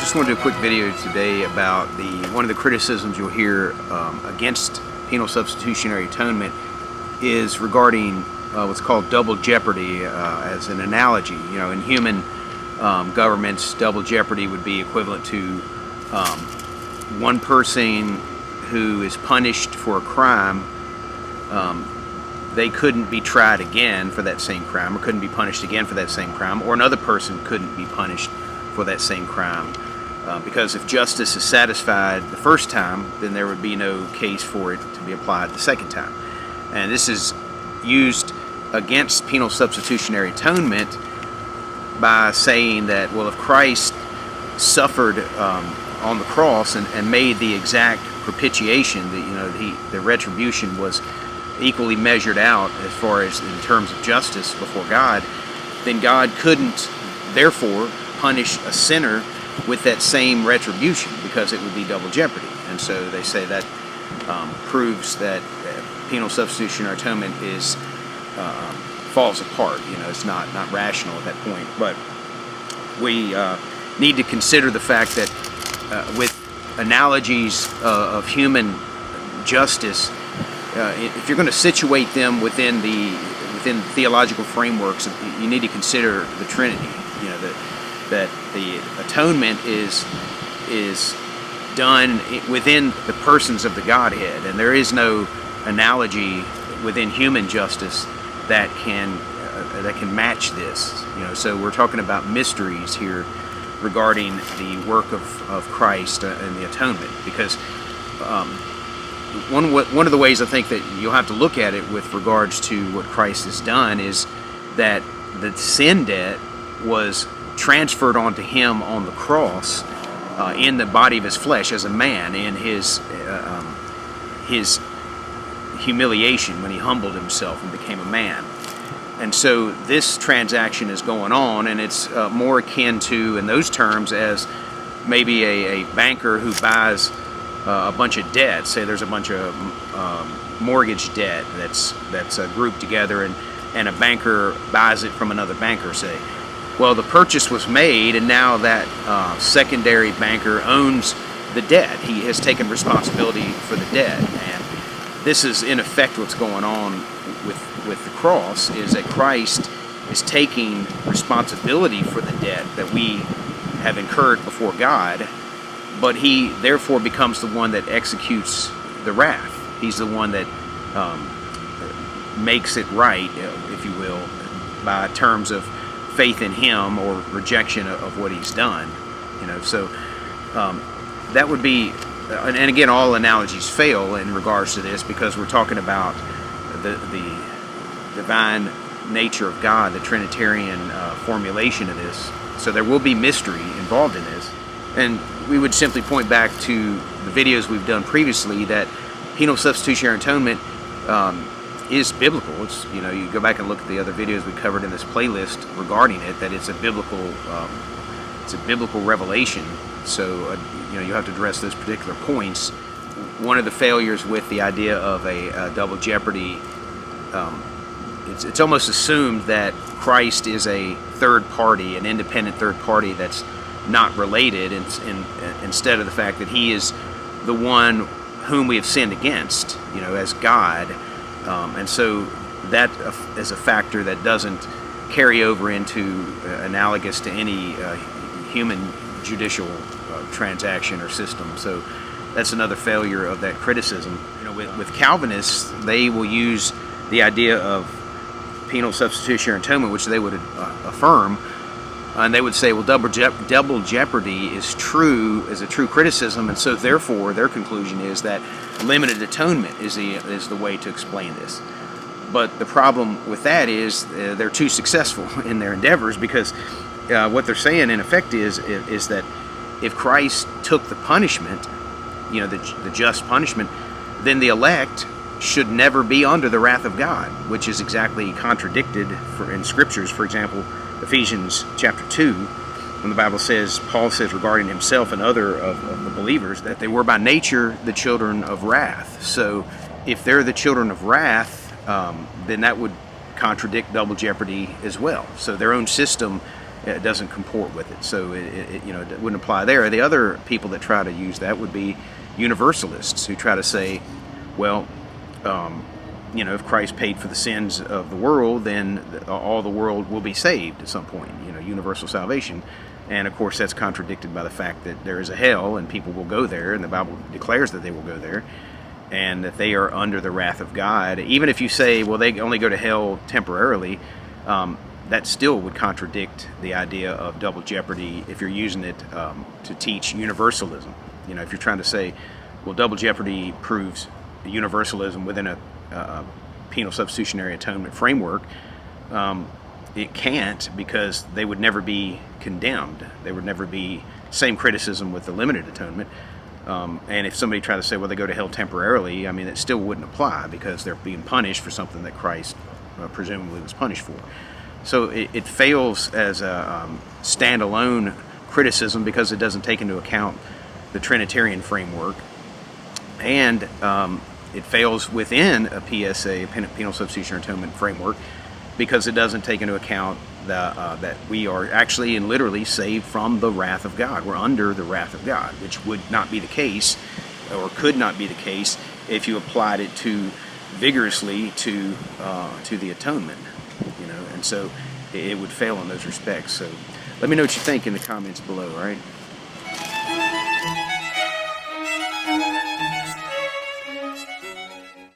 just want to do a quick video today about one of the criticisms you'll hear against penal substitutionary atonement is regarding what's called double jeopardy as an analogy. You know, in human governments, double jeopardy would be equivalent to one person who is punished for a crime. They couldn't be tried again for that same crime, or couldn't be punished again for that same crime, or another person couldn't be punished for that same crime. Because if justice is satisfied the first time, then there would be no case for it to be applied the second time. And this is used against penal substitutionary atonement by saying that, well, if Christ suffered on the cross and made the exact propitiation, the retribution was equally measured out as far as in terms of justice before God, then God couldn't therefore punish a sinner with that same retribution, because it would be double jeopardy. And so they say that proves that penal substitutionary atonement is falls apart. You know, it's not rational at that point. But we need to consider the fact that with analogies of human justice, if you're going to situate them within theological frameworks, you need to consider the Trinity. You know, that the atonement is done within the persons of the Godhead, and there is no analogy within human justice that can match this. You know, so we're talking about mysteries here regarding the work of Christ and the atonement, because one of the ways I think that you'll have to look at it with regards to what Christ has done is that the sin debt was transferred onto him on the cross in the body of his flesh as a man, in his humiliation when he humbled himself and became a man. And so this transaction is going on, and it's more akin to, in those terms, as maybe a banker who buys a bunch of debt. Say there's a bunch of mortgage debt that's grouped together, and a banker buys it from another banker, say. Well, the purchase was made, and now that secondary banker owns the debt. He has taken responsibility for the debt. And this is, in effect, what's going on with the cross, is that Christ is taking responsibility for the debt that we have incurred before God, but he therefore becomes the one that executes the wrath. He's the one that makes it right, if you will, by terms of faith in him or rejection of what he's done. You know, so that would be, and again, all analogies fail in regards to this, because we're talking about the divine nature of God, the Trinitarian formulation of this. So there will be mystery involved in this, and we would simply point back to the videos we've done previously that penal substitutionary atonement is biblical. It's, you know, you go back and look at the other videos we covered in this playlist regarding it, that it's a biblical revelation. So you know, you have to address those particular points. One of the failures with the idea of a double jeopardy, it's almost assumed that Christ is a third party, an independent third party that's not related, instead of the fact that he is the one whom we have sinned against, you know, as God. And so that is a factor that doesn't carry over into analogous to any human judicial transaction or system. So that's another failure of that criticism. You know, with Calvinists, they will use the idea of penal substitutionary atonement, which they would affirm, and they would say, well, double jeopardy is a true criticism, and so therefore their conclusion is that limited atonement is the way to explain this. But the problem with that is they're too successful in their endeavors, because what they're saying in effect is that if Christ took the punishment, you know, the just punishment, then the elect should never be under the wrath of God, which is exactly contradicted in scriptures. For example, Ephesians chapter 2, when the Bible says, Paul says regarding himself and other of the believers, that they were by nature the children of wrath. So if they're the children of wrath, then that would contradict double jeopardy as well. So their own system it doesn't comport with it. So it wouldn't apply there. The other people that try to use that would be universalists, who try to say, well, if Christ paid for the sins of the world, then all the world will be saved at some point. Universal salvation. And of course, that's contradicted by the fact that there is a hell, and people will go there, and the Bible declares that they will go there, and that they are under the wrath of God. Even if you say, well, they only go to hell temporarily, that still would contradict the idea of double jeopardy if you're using it to teach universalism. If you're trying to say, well, double jeopardy proves universalism within a penal substitutionary atonement framework, it can't, because they would never be condemned. They would never be, same criticism with the limited atonement. And if somebody tried to say, well, they go to hell temporarily, I mean, it still wouldn't apply, because they're being punished for something that Christ presumably was punished for. So it fails as a standalone criticism, because it doesn't take into account the Trinitarian framework, and it fails within a PSA, penal substitutionary atonement framework, because it doesn't take into account that we are actually and literally saved from the wrath of God. We're under the wrath of God, which would not be the case, or could not be the case, if you applied it too vigorously to the atonement. And so it would fail in those respects. So let me know what you think in the comments below. All right.